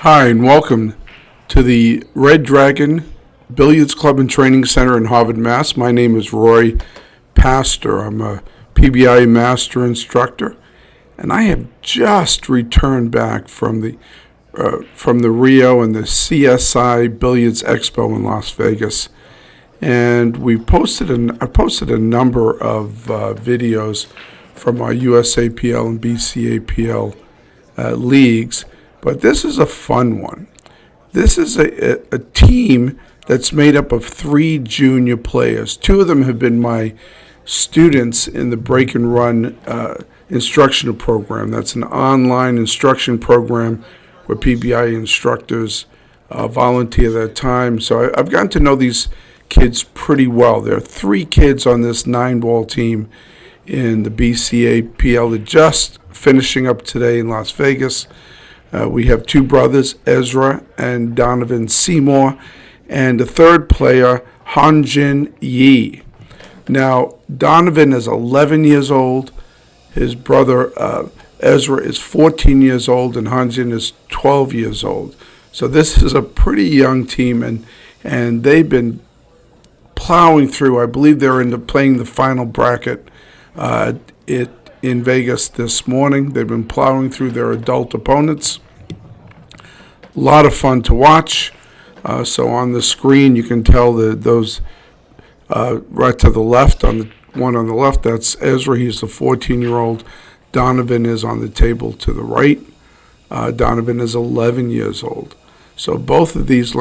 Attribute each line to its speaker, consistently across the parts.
Speaker 1: Hi, and welcome to the Red Dragon Billiards Club and Training Center in Harvard, Mass. My name is Roy Pastor. I'm a PBIA Master Instructor, and I have just returned back from the Rio and the CSI Billiards Expo in Las Vegas. And I posted a number of videos from our USAPL and BCAPL leagues, but this is a fun one. This is a team that's made up of 3 junior players. 2 of them have been my students in the Break and Run instructional program. That's an online instruction program where PBIA instructors volunteer their time. So I've gotten to know these kids pretty well. There are 3 kids on this 9-ball team in the BCAPL. They're just finishing up today in Las Vegas. We have 2 brothers, Ezra and Donovan Seymour, and the 3rd player, Hongjin Yi. Now, Donovan is 11 years old. His brother, Ezra, is 14 years old, and Hongjin is 12 years old. So this is a pretty young team, and they've been plowing through. I believe they're playing the final bracket in Vegas this morning. They've been plowing through their adult opponents. A lot of fun to watch. So on the screen, you can tell that those right to the left, on the one on the left, that's Ezra. He's the 14-year-old. Donovan is on the table to the right. Donovan is 11 years old. So both of these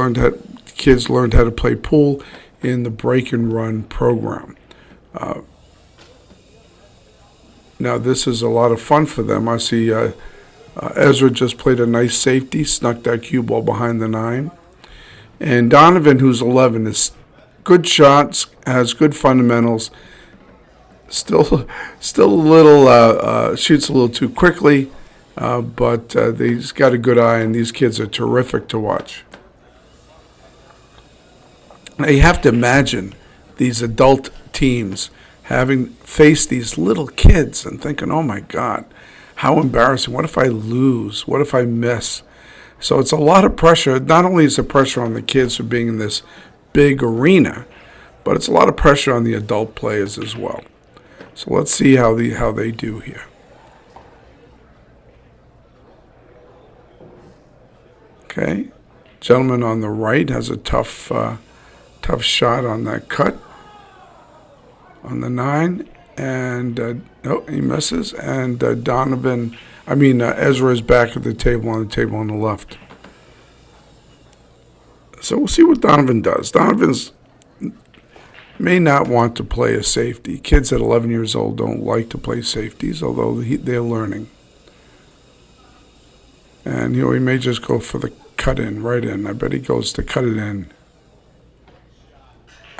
Speaker 1: kids learned how to play pool in the Break and Run program. Now this is a lot of fun for them. I see Ezra just played a nice safety, snuck that cue ball behind the 9. And Donovan, who's 11, is good shots, has good fundamentals, still a little, shoots a little too quickly, but he's got a good eye, and these kids are terrific to watch. Now you have to imagine these adult teams having faced these little kids and thinking, oh my God, how embarrassing. What if I lose? What if I miss? So it's a lot of pressure. Not only is the pressure on the kids for being in this big arena, but it's a lot of pressure on the adult players as well. So let's see how they do here. Okay, gentleman on the right has a tough shot on that cut on the 9, and no, he misses. And Ezra is back at the table on the left. So we'll see what Donovan does. Donovan's may not want to play a safety. Kids at 11 years old don't like to play safeties, although they're learning. And he may just go for the cut in, right in. I bet he goes to cut it in.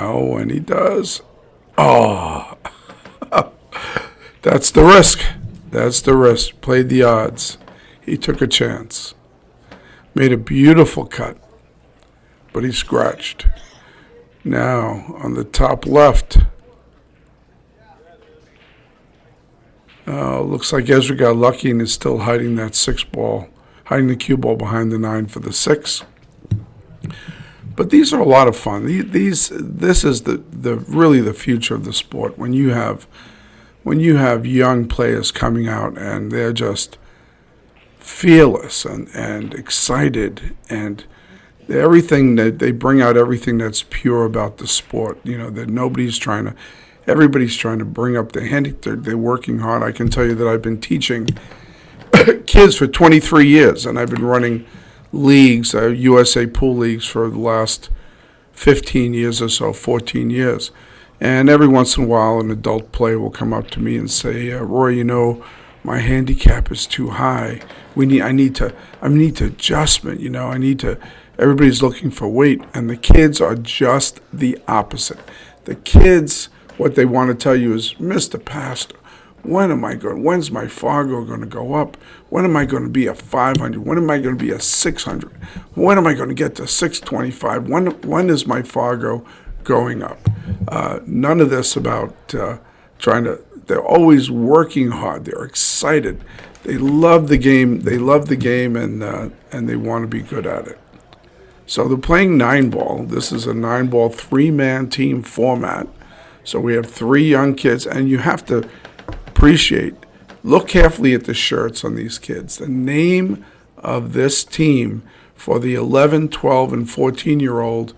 Speaker 1: Oh, and he does. Oh, that's the risk. That's the risk. Played the odds. He took a chance. Made a beautiful cut, but he scratched. Now, on the top left, looks like Ezra got lucky and is still hiding that 6 ball, hiding the cue ball behind the 9 for the 6. But these are a lot of fun. This is really the future of the sport. When you have young players coming out and they're just fearless and excited, and everything that they bring out, everything that's pure about the sport. That everybody's trying to bring up their handicap. They're working hard. I can tell you that I've been teaching kids for 23 years, and I've been running leagues, USA pool leagues, for the last 15 years or so, 14 years. And every once in a while, an adult player will come up to me and say, Roy, my handicap is too high. I need to adjustment, everybody's looking for weight. And the kids are just the opposite. The kids, what they want to tell you is, Mr. Pastor, when's my Fargo going to go up? When am I going to be a 500? When am I going to be a 600? When am I going to get to 625? When is my Fargo going up? None of this about they're always working hard. They're excited. They love the game. They love the game, and they want to be good at it. So they're playing 9-ball. This is a 9-ball 3-man team format. So we have 3 young kids, and you have to look carefully at the shirts on these kids. The name of this team for the 11, 12, and 14-year-old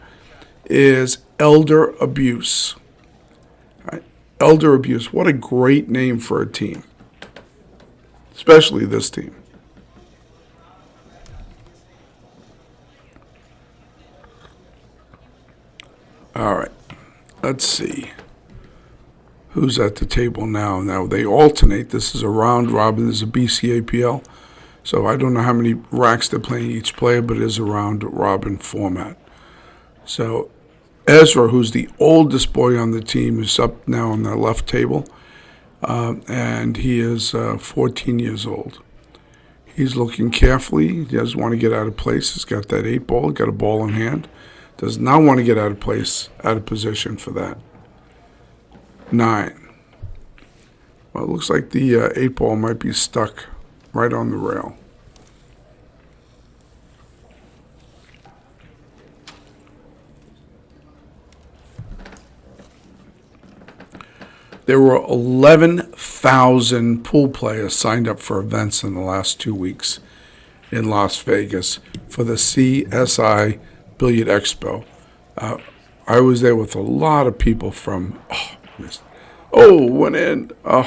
Speaker 1: is Elder Abuse. Right? Elder Abuse. What a great name for a team, especially this team. All right, let's see. Who's at the table now? Now they alternate. This is a round robin. This is a BCAPL. So I don't know how many racks they're playing each player, but it is a round robin format. So Ezra, who's the oldest boy on the team, is up now on the left table. And he is 14 years old. He's looking carefully. He doesn't want to get out of place. He's got that 8-ball, got a ball in hand. Does not want to get out of place, out of position for that. 9. Well, it looks like the 8-ball might be stuck right on the rail. There were 11,000 pool players signed up for events in the last 2 weeks in Las Vegas for the CSI Billiard Expo. I was there with a lot of people from, went in. A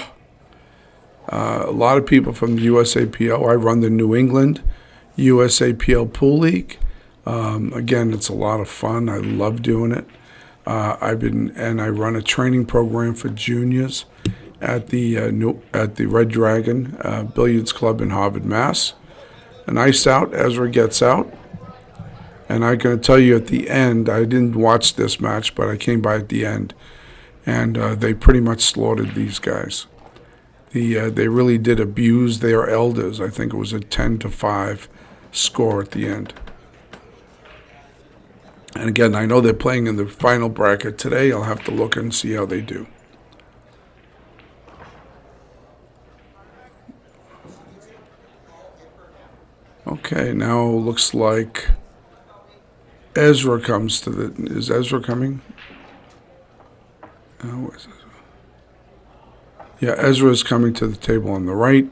Speaker 1: lot of people from the USAPL. I run the New England USAPL Pool League. Again, it's a lot of fun. I love doing it. I run a training program for juniors at the Red Dragon Billiards Club in Harvard, Mass. A nice out. Ezra gets out. And I'm going to tell you at the end, I didn't watch this match, but I came by at the end, and they pretty much slaughtered these guys. They really did abuse their elders. I think it was a 10-5 score at the end. And again, I know they're playing in the final bracket today. I'll have to look and see how they do. Okay, now looks like Ezra comes to the... Is Ezra coming? Where's Ezra? Yeah, Ezra is coming to the table on the right.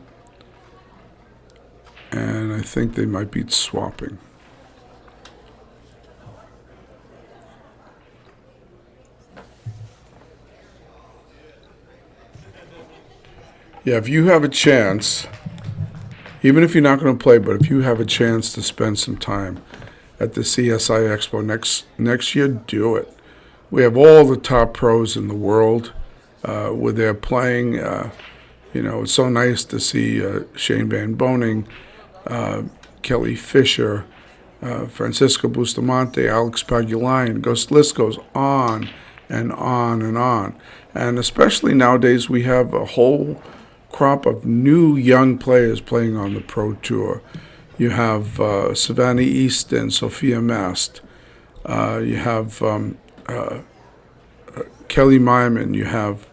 Speaker 1: And I think they might be swapping. Yeah, if you have a chance, even if you're not going to play, but if you have a chance to spend some time at the CSI Expo next year, do it. We have all the top pros in the world where they're playing. It's so nice to see Shane Van Boning, Kelly Fisher, Francisco Bustamante, Alex Pagulayan. List goes on and on and on. And especially nowadays, we have a whole crop of new young players playing on the Pro Tour. You have Savannah Easton, Sophia Mast. You have Kelly Myman. You have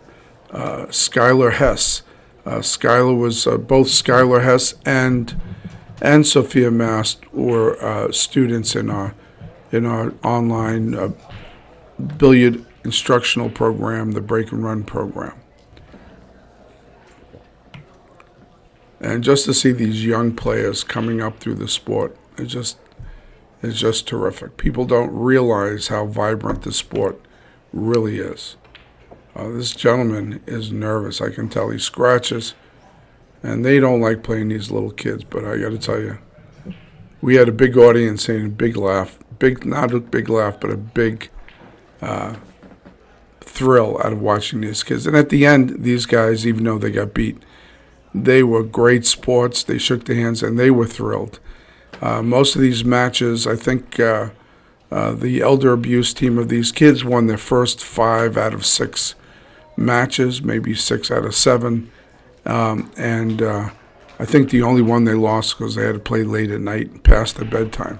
Speaker 1: Skylar Hess. Skylar was both Skylar Hess and Sophia Mast were students in our online billiard instructional program, the Break and Run program. And just to see these young players coming up through the sport, it's just terrific. People don't realize how vibrant the sport really is. This gentleman is nervous. I can tell he scratches, and they don't like playing these little kids. But I got to tell you, we had a big audience and a big laugh. Not a big laugh, but a big thrill out of watching these kids. And at the end, these guys, even though they got beat, they were great sports. They shook their hands, and they were thrilled. Most of these matches, I think the elder abuse team of these kids won their first 5 out of 6 matches, maybe 6 out of 7. And I think the only one they lost because they had to play late at night past their bedtime.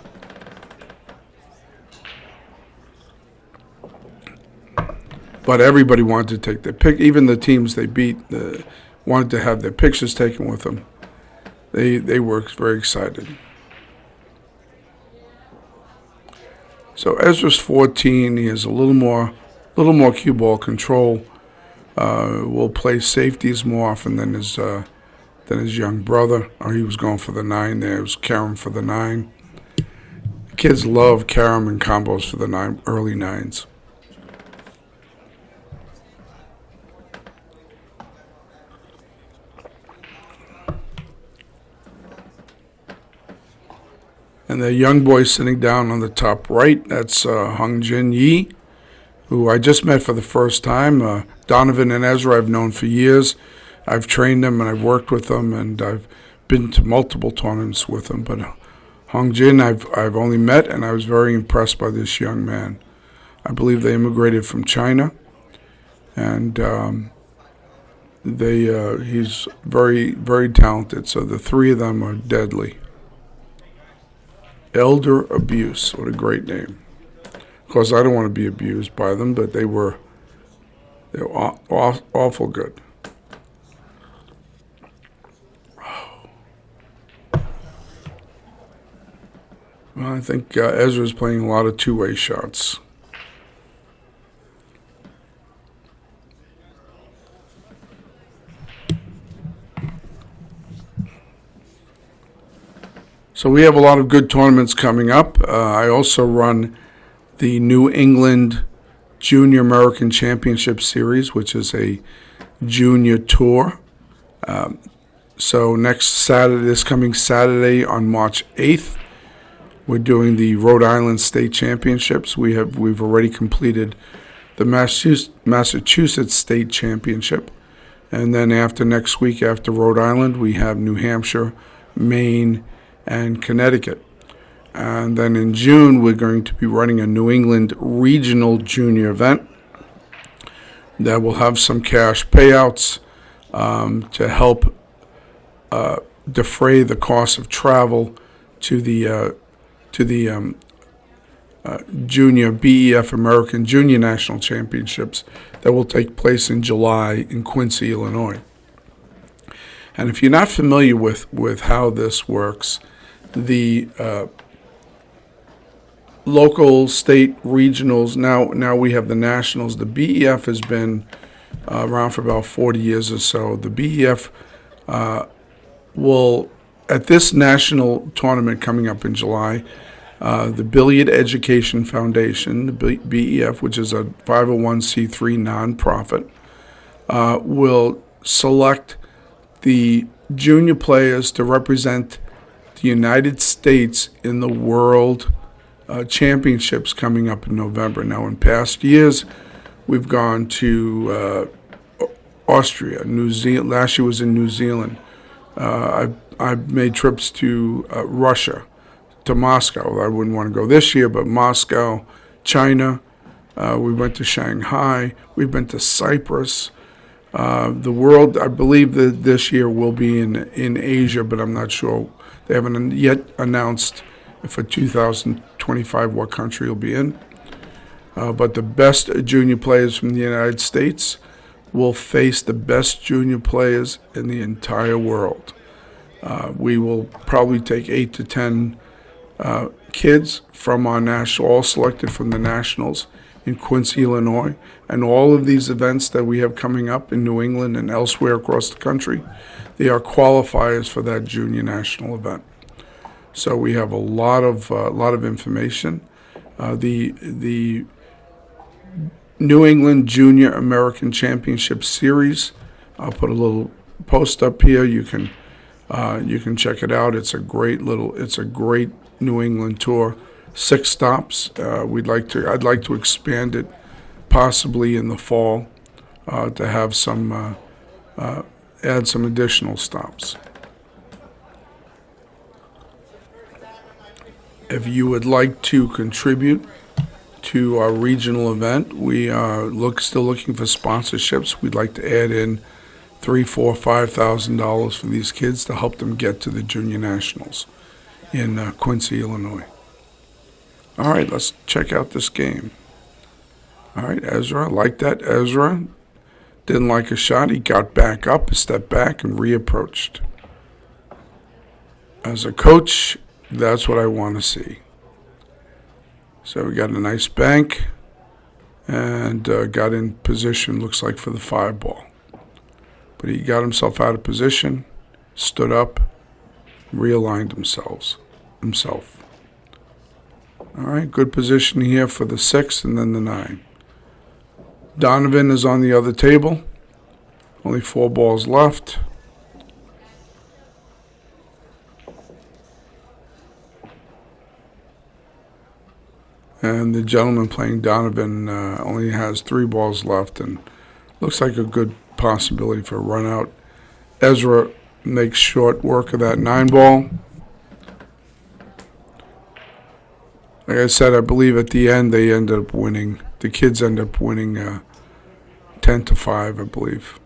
Speaker 1: But everybody wanted to take their pic. Even the teams they beat wanted to have their pictures taken with them. they were very excited. So Ezra's 14. He has a little more cue ball control. Will play safeties more often than his young brother. He was going for the 9 there. It was carom for the 9. Kids love carom and combos for the 9, early 9s. And the young boy sitting down on the top right, that's Hongjin Yi, who I just met for the first time. Donovan and Ezra I've known for years. I've trained them and I've worked with them, and I've been to multiple tournaments with them. But Hongjin I've only met, and I was very impressed by this young man. I believe they immigrated from China, and he's very, very talented. So the 3 of them are deadly. Elder Abuse, what a great name. Of course, I don't want to be abused by them, but they were awful good. Well, I think Ezra's playing a lot of two-way shots. So we have a lot of good tournaments coming up. I also run the New England Junior American Championship Series, which is a junior tour. So this coming Saturday on March 8th, we're doing the Rhode Island State Championships. We've already completed the Massachusetts State Championship. And then next week after Rhode Island, we have New Hampshire, Maine, and Connecticut. And then in June, we're going to be running a New England Regional Junior event that will have some cash payouts to help defray the cost of travel to the Junior BEF American Junior National Championships that will take place in July in Quincy, Illinois. And if you're not familiar with how this works, the local, state, regionals, now we have the nationals. The BEF has been around for about 40 years or so. The BEF will, at this national tournament coming up in July, the Billiard Education Foundation, the BEF, which is a 501c3 nonprofit, will select the junior players to represent the United States in the World Championships coming up in November. Now, in past years, we've gone to Austria, New Zealand. Last year was in New Zealand. I've made trips to Russia, to Moscow. I wouldn't want to go this year, but Moscow, China. We went to Shanghai. We've been to Cyprus. The world, I believe that this year will be in Asia, but I'm not sure. They haven't yet announced for 2025 what country it'll be in. But the best junior players from the United States will face the best junior players in the entire world. We will probably take 8 to 10 kids from our national, all selected from the nationals in Quincy, Illinois, and all of these events that we have coming up in New England and elsewhere across the country, they are qualifiers for that junior national event. So we have a lot of information. The New England Junior American Championship Series, I'll put a little post up here. You can check it out. It's a great New England tour. 6 stops. I'd like to expand it, possibly in the fall, to have some add some additional stops. If you would like to contribute to our regional event, we are still looking for sponsorships. We'd like to add in $3,000, $4,000, $5,000 for these kids to help them get to the junior nationals in Quincy, Illinois. All right, let's check out this game. All right, Ezra, like that. Ezra didn't like a shot. He got back up, stepped back, and reapproached. As a coach, that's what I want to see. So we got a nice bank and got in position, looks like, for the 5-ball. But he got himself out of position, stood up, realigned himself. All right, good position here for the 6 and then the 9. Donovan is on the other table. Only 4 balls left. And the gentleman playing Donovan only has 3 balls left and looks like a good possibility for a run out. Ezra makes short work of that 9-ball. Like I said, I believe at the end they ended up winning. The kids end up winning 10-5, I believe.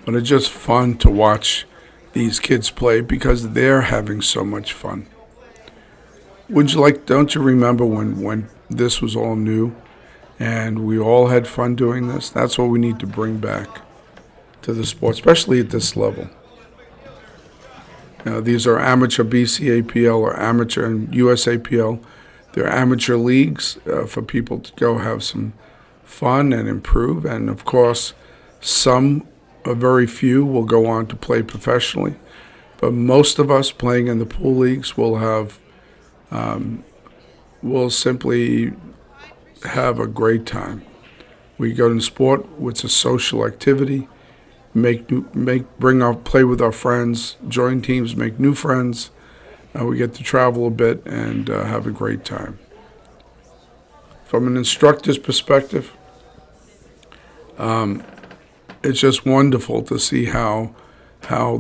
Speaker 1: But it's just fun to watch these kids play because they're having so much fun. Don't you remember when this was all new and we all had fun doing this? That's what we need to bring back to the sport, especially at this level. Now, these are amateur BCAPL or amateur and USAPL. They're amateur leagues for people to go have some fun and improve. And, of course, a very few will go on to play professionally. But most of us playing in the pool leagues will simply have a great time. We go to sport, it's a social activity. Play with our friends, join teams, make new friends. We get to travel a bit and have a great time. From an instructor's perspective, it's just wonderful to see how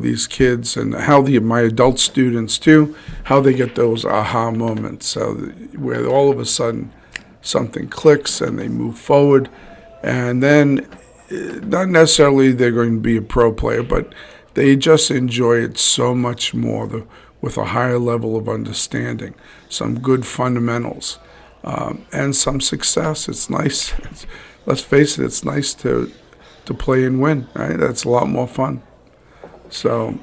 Speaker 1: these kids and how my adult students too, how they get those aha moments, where all of a sudden something clicks and they move forward, and then not necessarily they're going to be a pro player, but they just enjoy it so much more with a higher level of understanding, some good fundamentals, and some success. It's nice. Let's face it, it's nice to play and win, right? That's a lot more fun. So,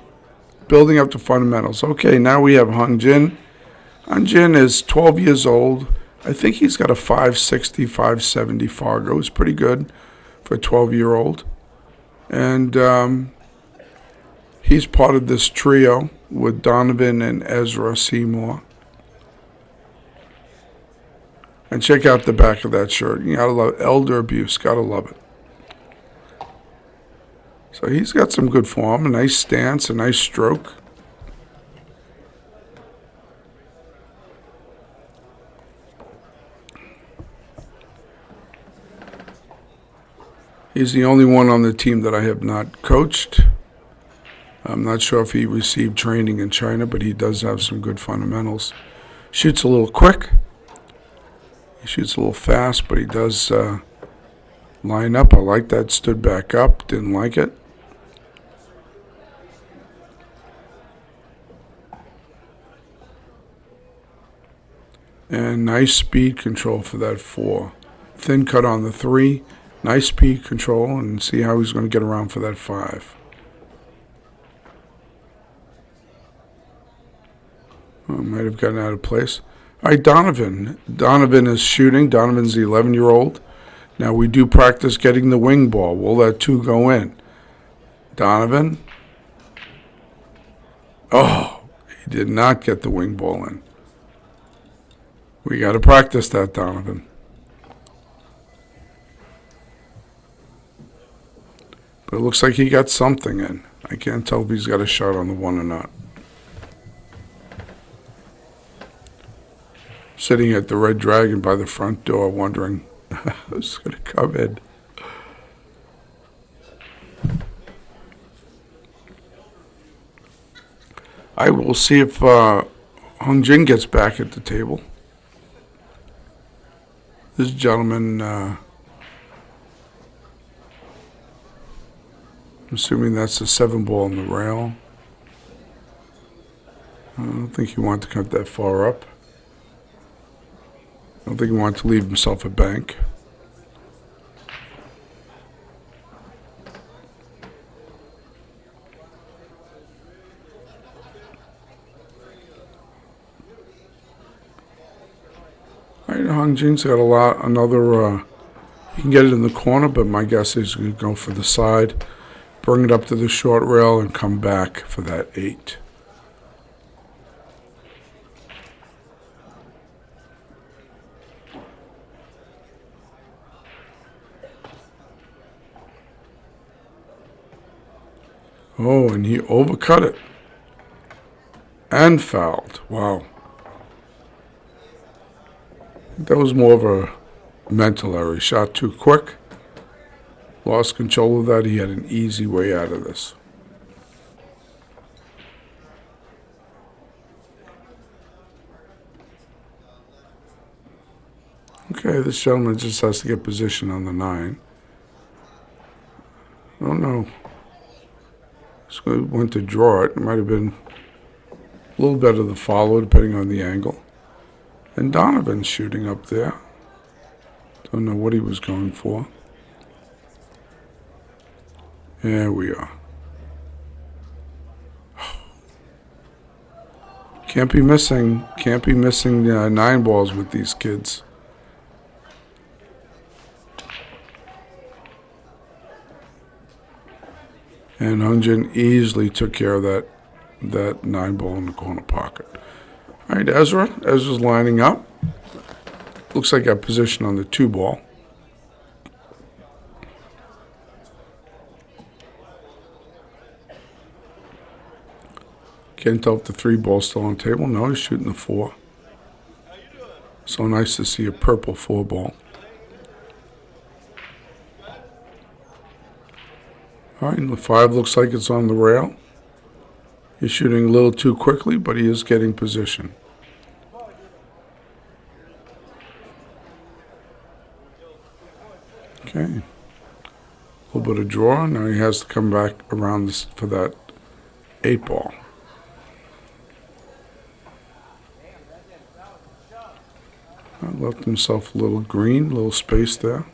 Speaker 1: building up the fundamentals. Okay, now we have Hongjin. Hongjin is 12 years old. I think he's got a 560, 570 Fargo. It's pretty good for a 12-year-old. And he's part of this trio with Donovan and Ezra Seymour. And check out the back of that shirt. You gotta love elder abuse. Gotta love it. So he's got some good form, a nice stance, a nice stroke. He's the only one on the team that I have not coached. I'm not sure if he received training in China, but he does have some good fundamentals. Shoots a little quick. He shoots a little fast, but he does line up. I like that. Stood back up. Didn't like it. And nice speed control for that 4. Thin cut on the 3. Nice speed control, and see how he's going to get around for that 5. Oh, might have gotten out of place. All right, Donovan. Donovan is shooting. Donovan's the 11-year-old. Now, we do practice getting the wing ball. Will that 2 go in? Donovan. Oh, he did not get the wing ball in. We got to practice that, Donovan. But it looks like he got something in. I can't tell if he's got a shot on the 1 or not. Sitting at the Red Dragon by the front door wondering who's going to come in. I will see if Hongjin gets back at the table. This gentleman, I'm assuming that's the 7-ball on the rail. I don't think he wanted to cut that far up. I don't think he wanted to leave himself a bank. right, Hongjin's got he can get it in the corner, but my guess is he's going to go for the side, bring it up to the short rail, and come back for that 8. Oh, and he overcut it and fouled. Wow. That was more of a mental error. He shot too quick, lost control of that. He had an easy way out of this. Okay, this gentleman just has to get position on the 9. I don't know. So went to draw it. It might have been a little better the follow, depending on the angle. And Donovan's shooting up there. Don't know what he was going for. There we are. Can't be missing 9 balls with these kids. And Hongjin easily took care of that 9 ball in the corner pocket. All right, Ezra's lining up. Looks like got position on the 2 ball. Can't tell if the 3 ball's still on the table. No, he's shooting the 4. So nice to see a purple 4 ball. All right, and the 5 looks like it's on the rail. He's shooting a little too quickly, but he is getting position. Okay. A little bit of draw. Now he has to come back around this for that 8 ball. Left himself a little green, a little space there.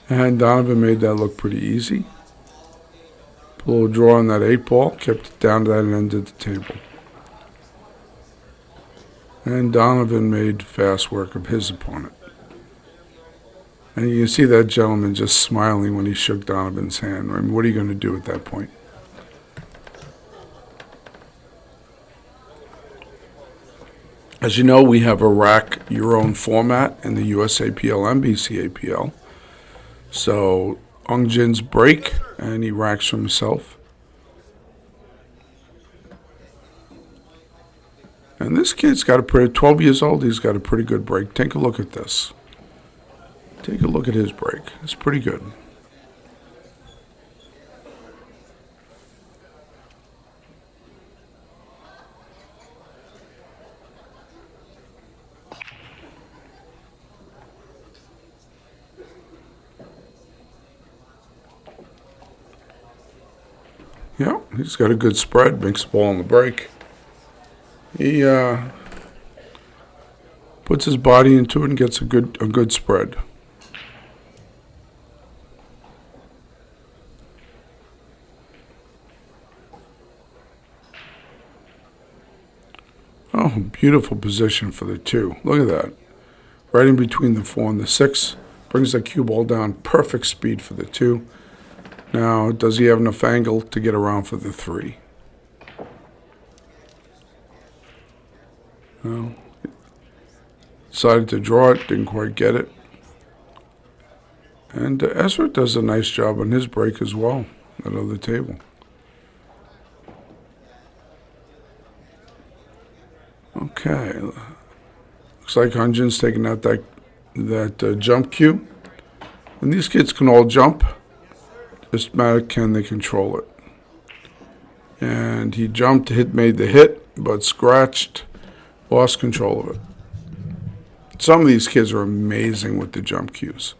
Speaker 1: And Donovan made that look pretty easy. Put a little draw on that 8 ball, kept it down to that end of the table. And Donovan made fast work of his opponent. And you can see that gentleman just smiling when he shook Donovan's hand. I mean, what are you going to do at that point? As you know, we have a rack your own format in the USAPL and BCAPL. So Hongjin's break, and he racks for himself. And this kid's got 12 years old, he's got a pretty good break. Take a look at this. Take a look at his break. It's pretty good. Yeah, he's got a good spread, makes the ball on the break. He puts his body into it and gets a good spread. Oh, beautiful position for the 2. Look at that. Right in between the 4 and the 6. Brings the cue ball down. Perfect speed for the 2. Now, does he have enough angle to get around for the 3? No. Decided to draw it. Didn't quite get it. And Ezra does a nice job on his break as well. That other table. Okay, looks like Hongjin's taking out that jump cue. And these kids can all jump. Just matter can they control it. And he jumped, made the hit, but scratched, lost control of it. Some of these kids are amazing with the jump cues.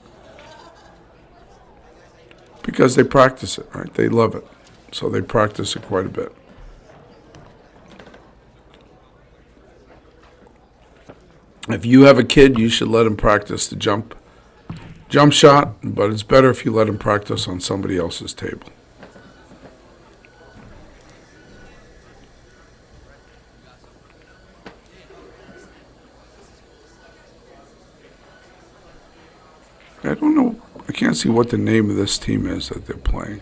Speaker 1: Because they practice it, right? They love it. So they practice it quite a bit. If you have a kid, you should let him practice the jump jump shot, but it's better if you let him practice on somebody else's table. I don't know. I can't see what the name of this team is that they're playing.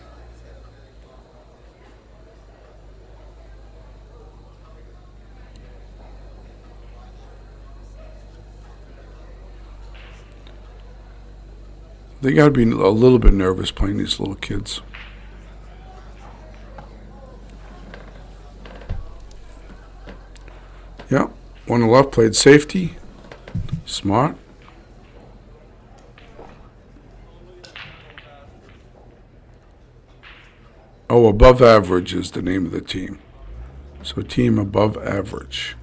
Speaker 1: They got to be a little bit nervous playing these little kids. Yeah, one on the left played safety. Smart. Oh, above average is the name of the team. So team above average.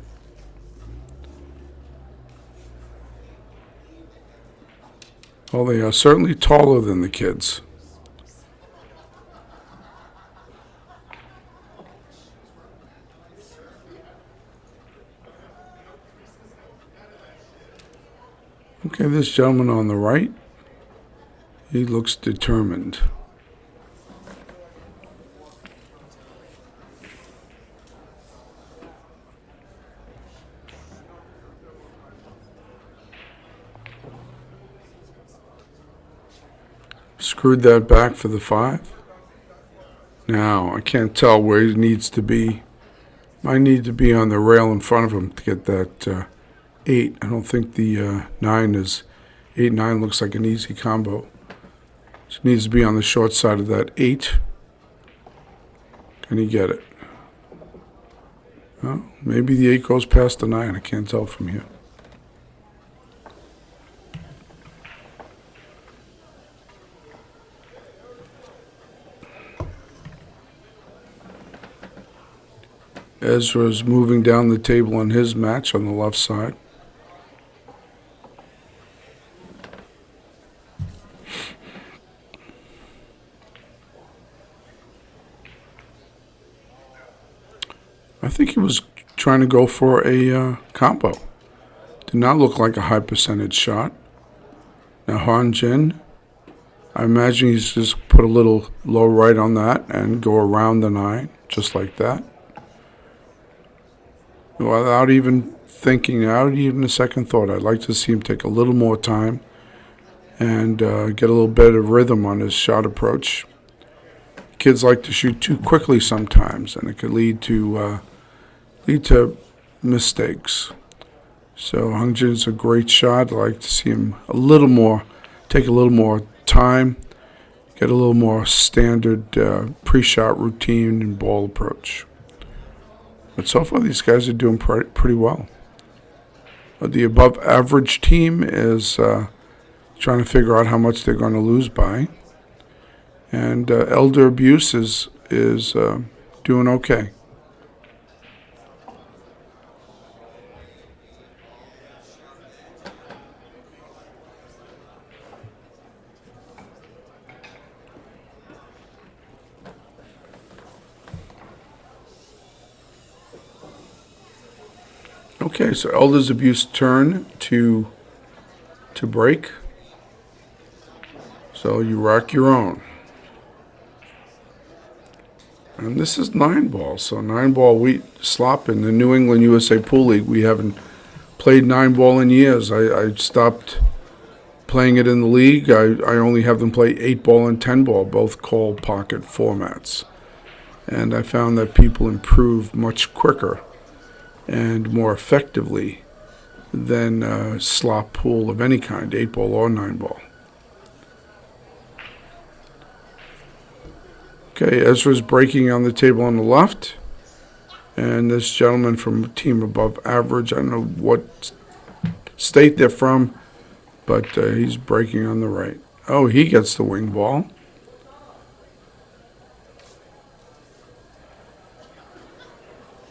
Speaker 1: Well, they are certainly taller than the kids. Okay, this gentleman on the right, he looks determined. Screwed that back for the 5. Now, I can't tell where he needs to be. Might need to be on the rail in front of him to get that 8. I don't think the 9 is... 8-9 looks like an easy combo. So needs to be on the short side of that 8. Can he get it? Well, maybe the 8 goes past the 9. I can't tell from here. Ezra's moving down the table on his match on the left side. I think he was trying to go for a combo. Did not look like a high percentage shot. Now Hongjin, I imagine he's just put a little low right on that and go around the 9, just like that. Without even thinking, without even a second thought, I'd like to see him take a little more time and get a little bit of rhythm on his shot approach. Kids like to shoot too quickly sometimes, and it could lead to mistakes. So Hongjin's a great shot. I'd like to see him take a little more time, get a little more standard pre-shot routine and ball approach. But so far, these guys are doing pretty well. The above average team is trying to figure out how much they're going to lose by. And elder abuse is doing okay. Okay, so Elder's Abuse turn to break. So you rack your own. And this is 9-ball. So 9-ball we slop in the New England USA Pool League. We haven't played 9-ball in years. I stopped playing it in the league. I only have them play 8-ball and 10-ball, both cold pocket formats. And I found that people improve much quicker and more effectively than slop pool of any kind, 8-ball or 9-ball. Okay, Ezra's breaking on the table on the left. And this gentleman from team above average, I don't know what state they're from, but he's breaking on the right. Oh, he gets the wing ball.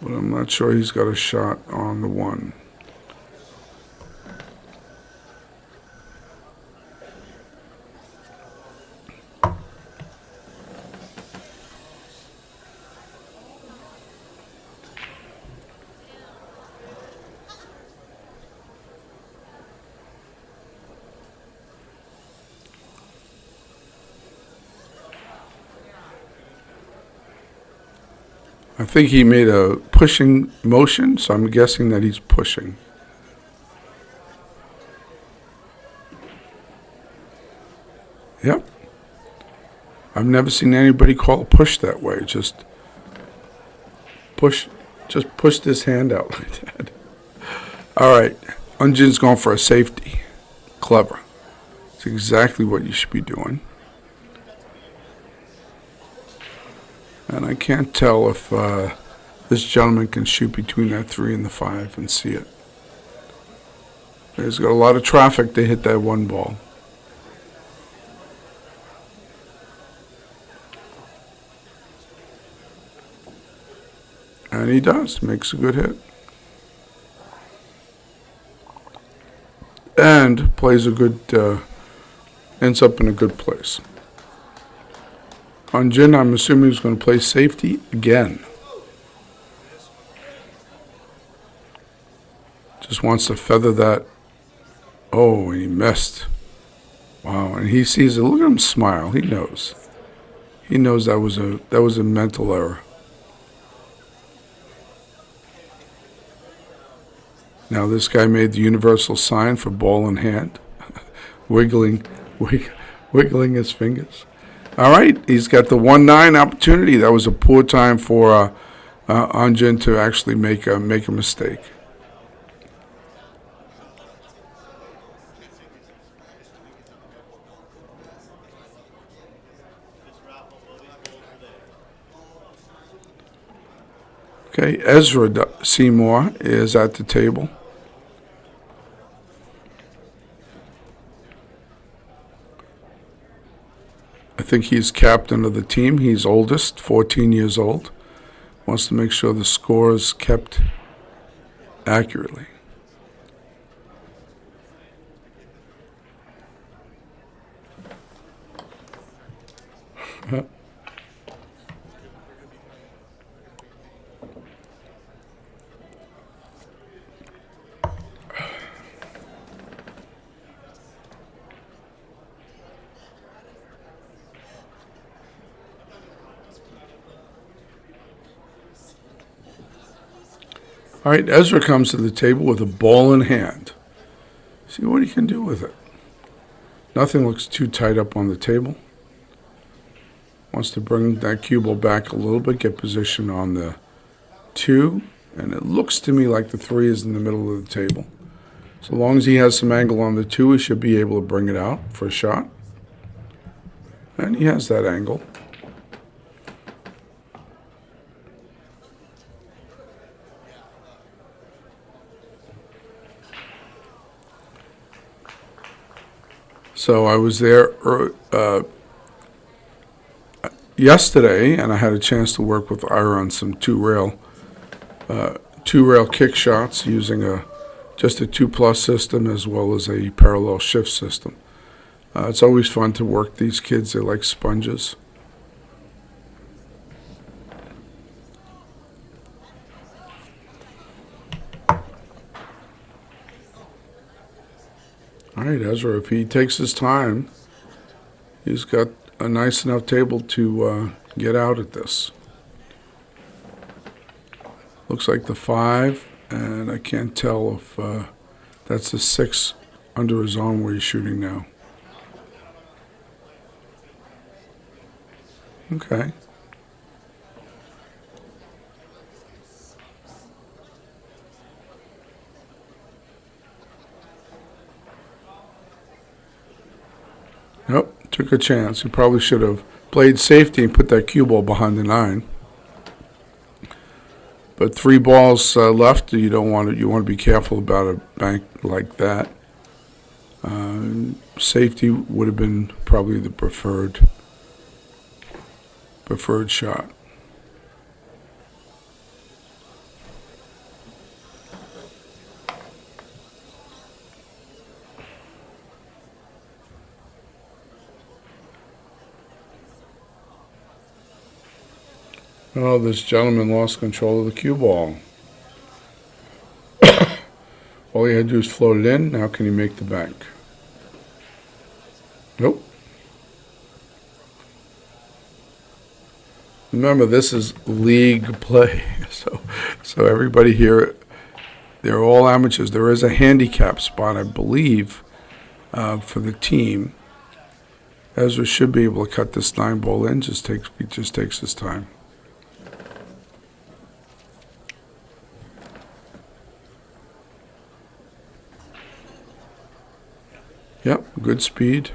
Speaker 1: But I'm not sure he's got a shot on the 1. I think he made a pushing motion, so I'm guessing that he's pushing. Yep. I've never seen anybody call a push that way. Just push this hand out like that. All right. Hongjin's going for a safety. Clever. It's exactly what you should be doing. And I can't tell if this gentleman can shoot between that 3 and the 5 and see it. He's got a lot of traffic to hit that one ball. And he does. Makes a good hit. And plays a good, ends up in a good place. Hongjin, I'm assuming he's going to play safety again. Just wants to feather that. Oh, and he missed. Wow, and he sees it. Look at him smile. He knows. He knows that was a mental error. Now this guy made the universal sign for ball in hand, wiggling his fingers. All right, he's got the 1-9 opportunity. That was a poor time for Hongjin to actually make a mistake. Okay, Ezra Seymour is at the table. I think he's captain of the team. He's oldest, 14 years old. Wants to make sure the score is kept accurately. All right, Ezra comes to the table with a ball in hand. See what he can do with it. Nothing looks too tight up on the table. Wants to bring that cue ball back a little bit, get position on the 2, and it looks to me like the 3 is in the middle of the table. So long as he has some angle on the 2, he should be able to bring it out for a shot. And he has that angle. So I was there yesterday, and I had a chance to work with Ira on some two-rail kick shots using just a 2+ system as well as a parallel shift system. It's always fun to work these kids. They're like sponges. All right, Ezra, if he takes his time, he's got a nice enough table to get out at this. Looks like the 5, and I can't tell if that's the 6 under his arm where he's shooting now. Okay. Nope, took a chance. He probably should have played safety and put that cue ball behind the 9. But 3 balls left. You don't want it. You want to be careful about a bank like that. Safety would have been probably the preferred shot. Oh, this gentleman lost control of the cue ball. All he had to do is float it in. Now can he make the bank? Nope. Remember, this is league play, so everybody here, they're all amateurs. There is a handicap spot, I believe, for the team. Ezra should be able to cut this 9-ball in. He just takes his time. Yep, good speed.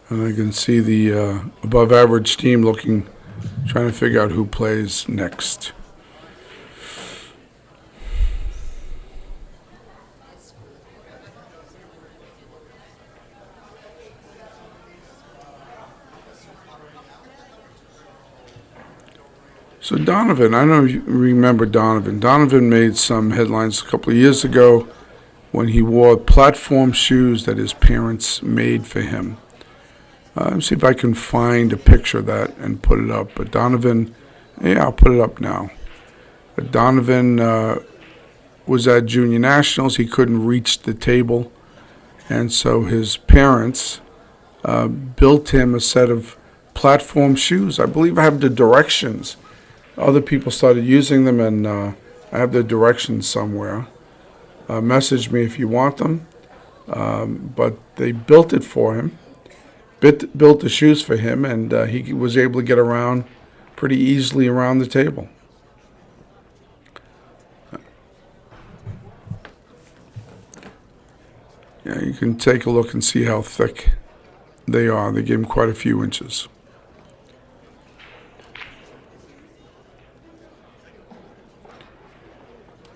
Speaker 1: And I can see the above average team trying to figure out who plays next. So Donovan, I don't know if you remember Donovan. Donovan made some headlines a couple of years ago when he wore platform shoes that his parents made for him. Let me see if I can find a picture of that and put it up. But Donovan, yeah, I'll put it up now. But Donovan was at Junior Nationals. He couldn't reach the table. And so his parents built him a set of platform shoes. I believe I have the directions. Other people started using them, and I have the directions somewhere. Message me if you want them. But they built it for him. Built the shoes for him, and he was able to get around pretty easily around the table. Yeah, you can take a look and see how thick they are. They gave him quite a few inches.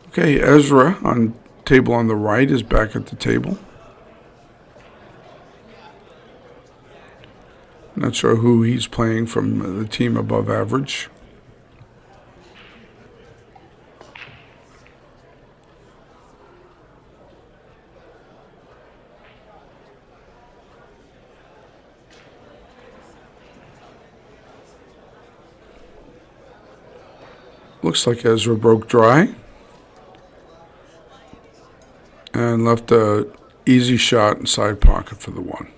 Speaker 1: Okay, Ezra on table on the right is back at the table. Not sure who he's playing from the team above average. Looks like Ezra broke dry and left a easy shot in side pocket for the one.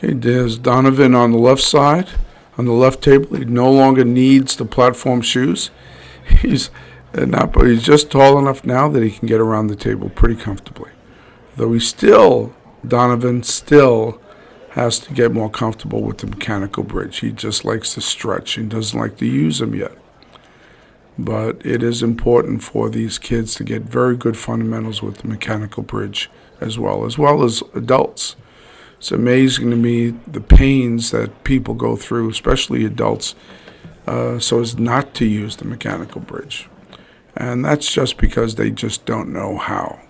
Speaker 1: Okay, there's Donovan on the left side, on the left table. He no longer needs the platform shoes. He's just tall enough now that he can get around the table pretty comfortably. Though Donovan still has to get more comfortable with the mechanical bridge. He just likes to stretch and doesn't like to use them yet. But it is important for these kids to get very good fundamentals with the mechanical bridge as well as adults. It's amazing to me the pains that people go through, especially adults, so as not to use the mechanical bridge. And that's just because they just don't know how.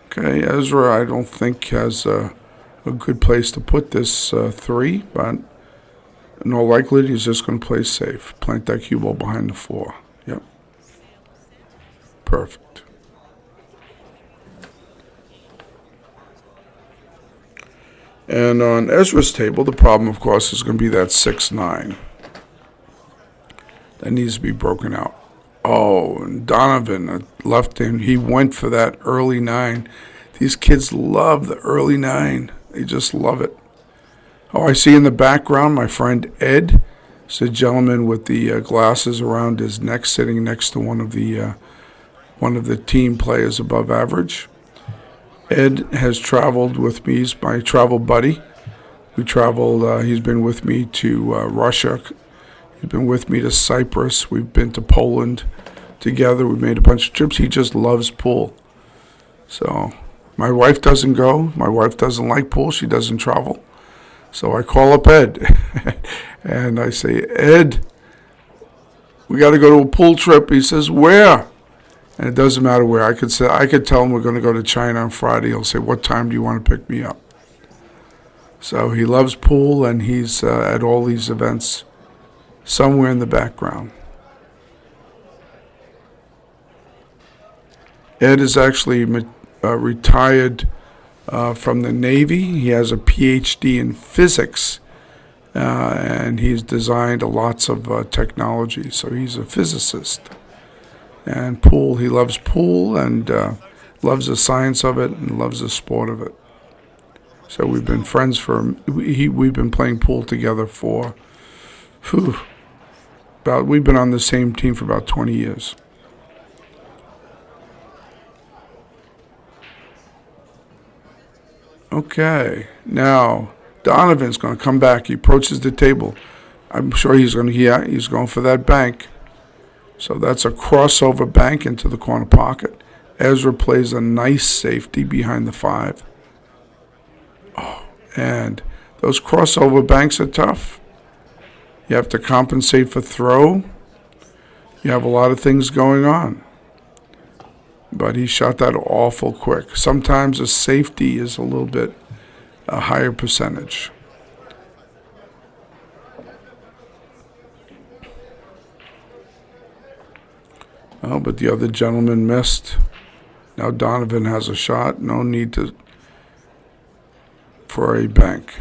Speaker 1: Okay, Ezra, I don't think has a good place to put this 3, but in all likelihood, he's just going to play safe. Plant that cue ball behind the 4. Yep. Perfect. And on Ezra's table, the problem, of course, is going to be that 6-9. That needs to be broken out. Oh, and Donovan, left hand, he went for that early 9. These kids love the early 9. They just love it. Oh, I see in the background my friend Ed. It's a gentleman with the glasses around his neck, sitting next to one of the team players above average. Ed has traveled with me. He's my travel buddy. We traveled, he's been with me to Russia. He's been with me to Cyprus. We've been to Poland together. We've made a bunch of trips. He just loves pool. So my wife doesn't go. My wife doesn't like pool. She doesn't travel. So I call up Ed, and I say, Ed, we got to go to a pool trip. He says, where? And it doesn't matter where. I could tell him we're going to go to China on Friday. He'll say, what time do you want to pick me up? So he loves pool, and he's at all these events somewhere in the background. Ed is actually retired from the Navy. He has a PhD in physics, and he's designed lots of technology. So he's a physicist. And pool, he loves pool and loves the science of it and loves the sport of it. So we've been friends we've been playing pool together for, we've been on the same team for about 20 years. Okay, now Donovan's going to come back. He approaches the table. I'm sure he's going for that bank. So that's a crossover bank into the corner pocket. Ezra plays a nice safety behind the 5. Oh, and those crossover banks are tough. You have to compensate for throw. You have a lot of things going on. But he shot that awful quick. Sometimes a safety is a little bit a higher percentage. Oh, but the other gentleman missed. Now Donovan has a shot. No need for a bank.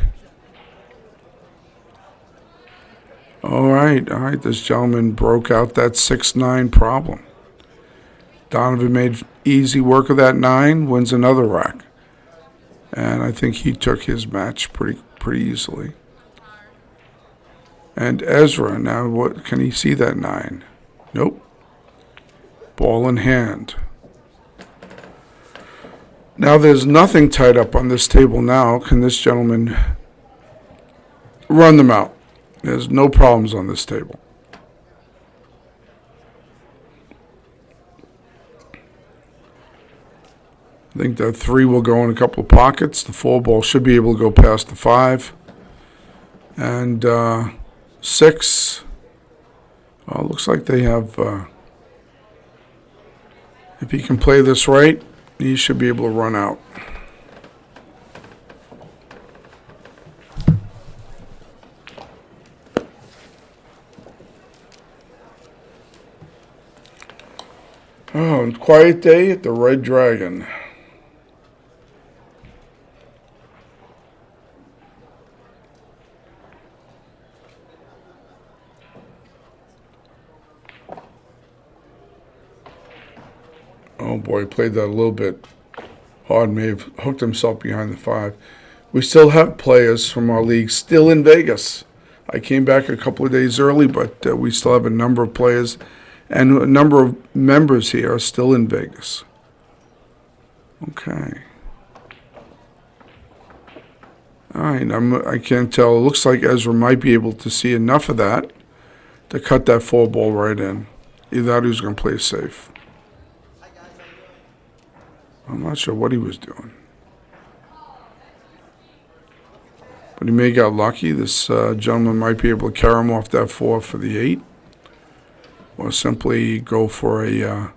Speaker 1: All right. This gentleman broke out that 6-9 problem. Donovan made easy work of that 9, wins another rack. And I think he took his match pretty easily. And Ezra, now what can he see that 9? Nope. Ball in hand. Now there's nothing tied up on this table now. Can this gentleman run them out? There's no problems on this table. I think the 3 will go in a couple of pockets. The 4 ball should be able to go past the 5. And 6. Oh, looks like they have... if he can play this right, he should be able to run out. Oh, quiet day at the Red Dragon. Oh boy, played that a little bit hard. May have hooked himself behind the 5. We still have players from our league still in Vegas. I came back a couple of days early, but we still have a number of players and a number of members here are still in Vegas. Okay. All right, I can't tell. It looks like Ezra might be able to see enough of that to cut that 4 ball right in. Either that or he was going to play safe. I'm not sure what he was doing. But he may have got lucky. This gentleman might be able to carry him off that 4 for the 8. Or simply go for a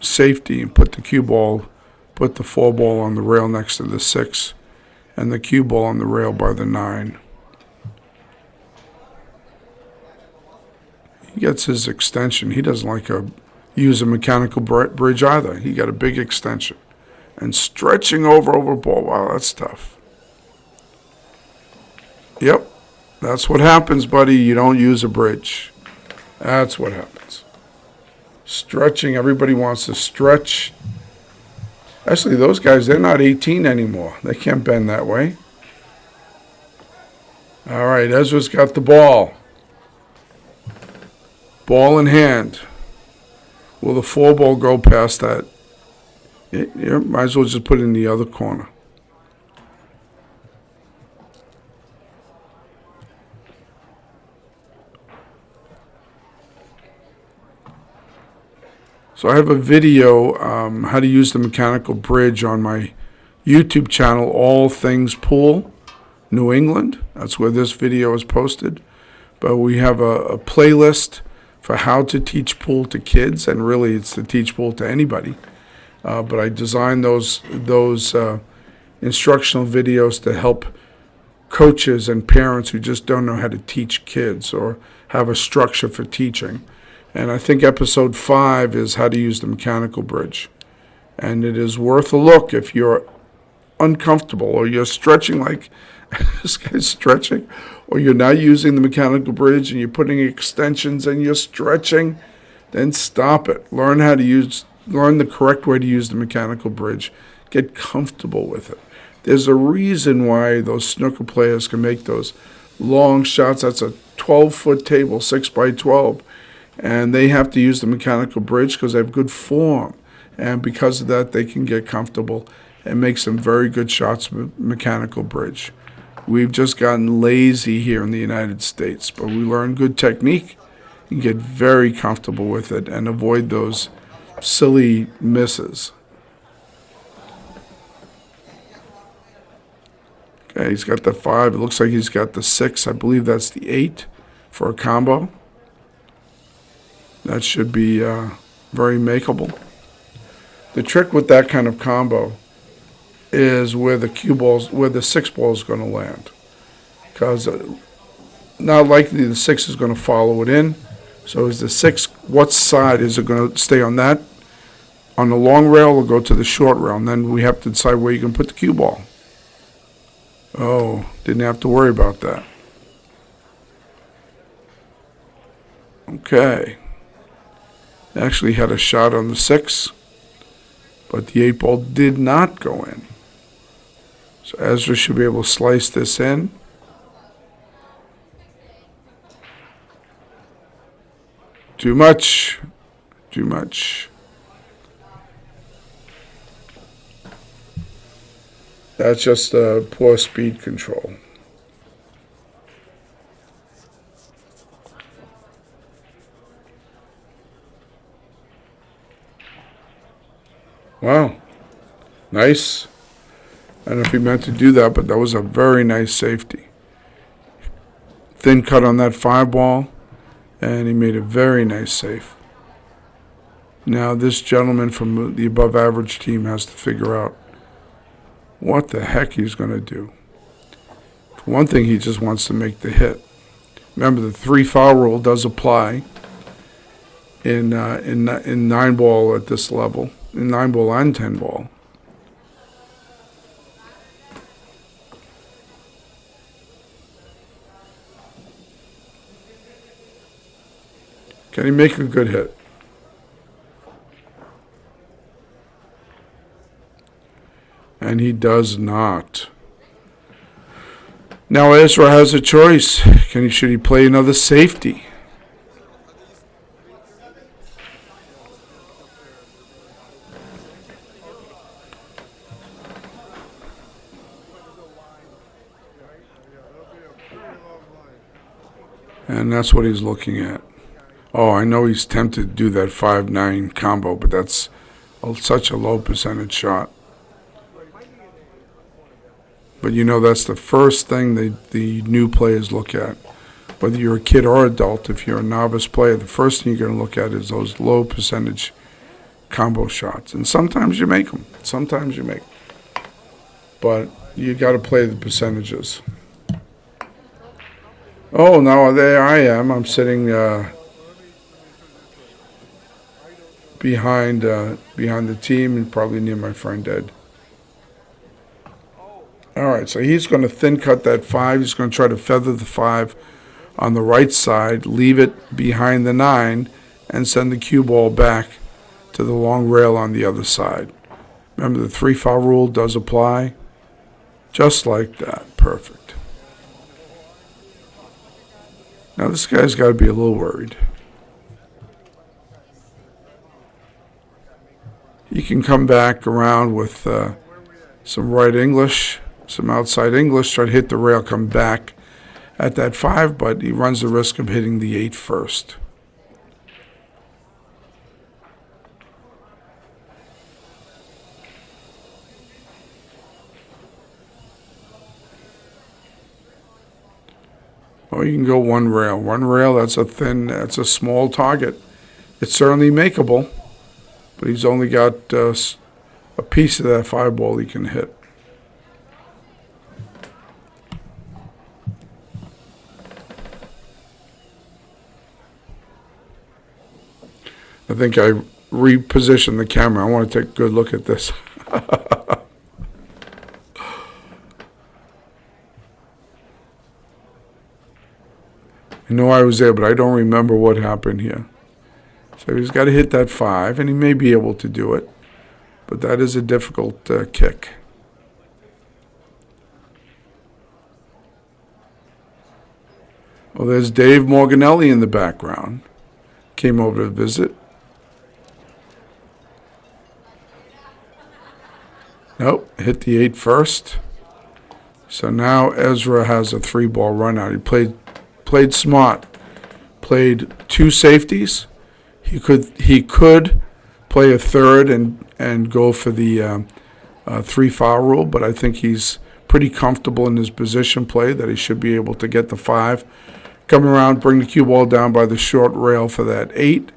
Speaker 1: safety and put the cue ball, put the 4 ball on the rail next to the 6 and the cue ball on the rail by the 9. He gets his extension. He doesn't like use a mechanical bridge either. He got a big extension. And stretching over ball. Wow, that's tough. Yep, that's what happens, buddy. You don't use a bridge. That's what happens. Stretching, everybody wants to stretch. Actually, those guys, they're not 18 anymore. They can't bend that way. All right, Ezra's got the ball. Ball in hand. Will the 4 ball go past that? Yeah, might as well just put it in the other corner. So I have a video how to use the mechanical bridge on my YouTube channel, All Things Pool. New England. That's where this video is posted. But we have a playlist for how to teach pool to kids, and really it's to teach pool to anybody. But I designed those instructional videos to help coaches and parents who just don't know how to teach kids or have a structure for teaching. And I think episode 5 is how to use the mechanical bridge. And it is worth a look if you're uncomfortable or you're stretching like this guy's stretching, or you're not using the mechanical bridge and you're putting extensions and you're stretching, then stop it. Learn the correct way to use the mechanical bridge. Get comfortable with it. There's a reason why those snooker players can make those long shots. That's a 12-foot table, 6 by 12. And they have to use the mechanical bridge because they have good form. And because of that, they can get comfortable and make some very good shots with mechanical bridge. We've just gotten lazy here in the United States, but we learn good technique and get very comfortable with it and avoid those silly misses. Okay, he's got the 5. It looks like he's got the 6. I believe that's the 8 for a combo. That should be very makeable. The trick with that kind of combo is where the 6 ball is going to land, because not likely the 6 is going to follow it in. So is the 6, what side is it going to stay on that, on the long rail, or go to the short rail? And then we have to decide where you can put the cue ball. Oh, didn't have to worry about that. Okay. Actually had a shot on the 6, but the 8 ball did not go in. So Ezra should be able to slice this in. Too much. Too much. That's just poor speed control. Wow. Nice. I don't know if he meant to do that, but that was a very nice safety. Thin cut on that 5 ball, and he made a very nice save. Now this gentleman from the above average team has to figure out what the heck he's going to do. For one thing, he just wants to make the hit. Remember, the 3 foul rule does apply in 9 ball at this level, in 9 ball and 10 ball. Can he make a good hit? And he does not. Now Ezra has a choice. Should he play another safety? And that's what he's looking at. Oh, I know he's tempted to do that 5-9 combo, but that's such a low percentage shot. But that's the first thing the new players look at. Whether you're a kid or adult, if you're a novice player, the first thing you're going to look at is those low percentage combo shots. And sometimes you make them. Sometimes you make them. But you got to play the percentages. Oh, now there I am. I'm sitting behind the team and probably near my friend Ed. All right, so he's going to thin cut that 5. He's going to try to feather the 5 on the right side, leave it behind the 9, and send the cue ball back to the long rail on the other side. Remember, the 3 foul rule does apply. Just like that. Perfect. Now this guy's got to be a little worried. He can come back around with some right English, some outside English, try to hit the rail, come back at that 5, but he runs the risk of hitting the 8 first. Oh, you can go one rail. One rail, that's a small target. It's certainly makeable, but he's only got a piece of that 5-ball he can hit. I think I repositioned the camera. I want to take a good look at this. I know I was there, but I don't remember what happened here. So he's got to hit that 5, and he may be able to do it, but that is a difficult kick. Well, there's Dave Morganelli in the background. Came over to visit. Nope, hit the 8 first. So now Ezra has a 3-ball run out. He played smart. Played 2 safeties. He could play a third and go for the 3-foul rule, but I think he's pretty comfortable in his position play that he should be able to get the 5, come around, bring the cue ball down by the short rail for that 8,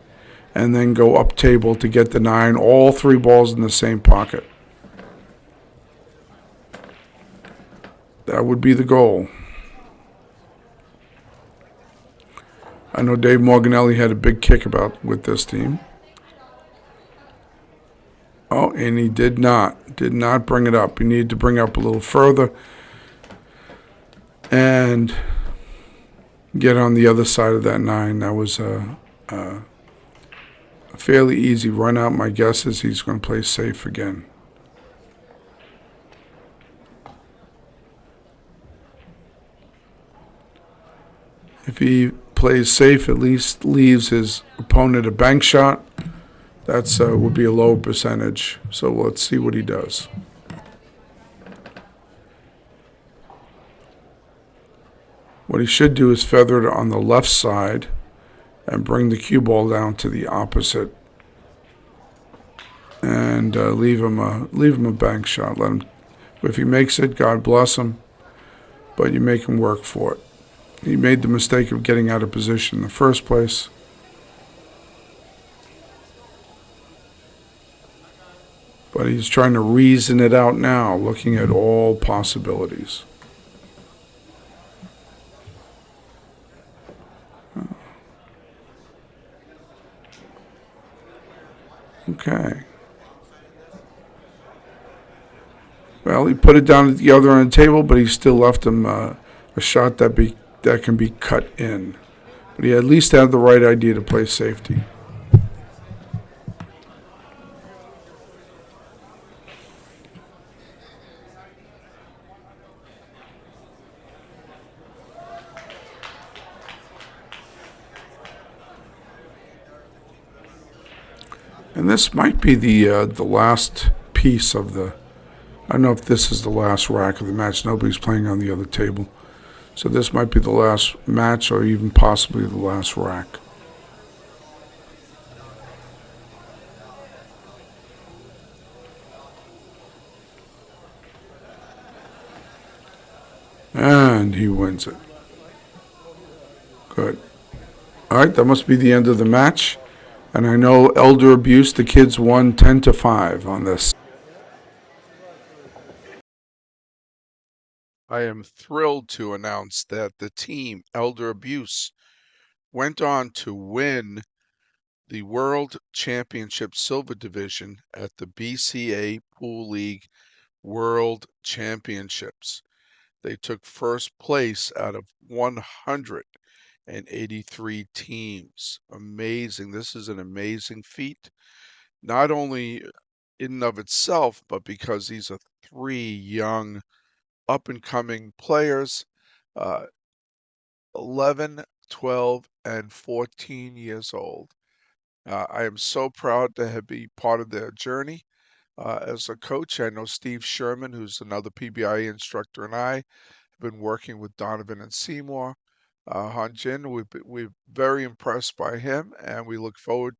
Speaker 1: and then go up table to get the 9. All 3 balls in the same pocket. That would be the goal. I know Dave Morganelli had a big kick with this team. Oh, and he did not bring it up. He needed to bring it up a little further and get on the other side of that 9. That was a fairly easy run out. My guess is he's going to play safe again. If he plays safe, at least leaves his opponent a bank shot. That's would be a low percentage. So let's see what he does. What he should do is feather it on the left side and bring the cue ball down to the opposite, and leave him a bank shot. Let him. If he makes it, God bless him. But you make him work for it. He made the mistake of getting out of position in the first place. But he's trying to reason it out now, looking at all possibilities. Okay. Well, he put it down at the other end of the table, but he still left him a shot that can be cut in. But he at least had the right idea to play safety. And this might be the last piece of the. I don't know if this is the last rack of the match. Nobody's playing on the other table. So this might be the last match or even possibly the last rack. And he wins it. Good. All right, that must be the end of the match. And I know elder abuse, the kids won 10-5 on this. I am thrilled to announce that the team, Elder Abuse, went on to win the World Championship Silver Division at the BCA Pool League World Championships. They took first place out of 183 teams. Amazing. This is an amazing feat, not only in and of itself, but because these are 3 young up-and-coming players, 11, 12, and 14 years old. I am so proud to be part of their journey. As a coach, I know Steve Sherman, who's another PBIA instructor, and I have been working with Donovan and Seymour. Hongjin, we're very impressed by him, and we look forward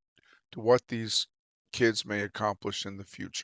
Speaker 1: to what these kids may accomplish in the future.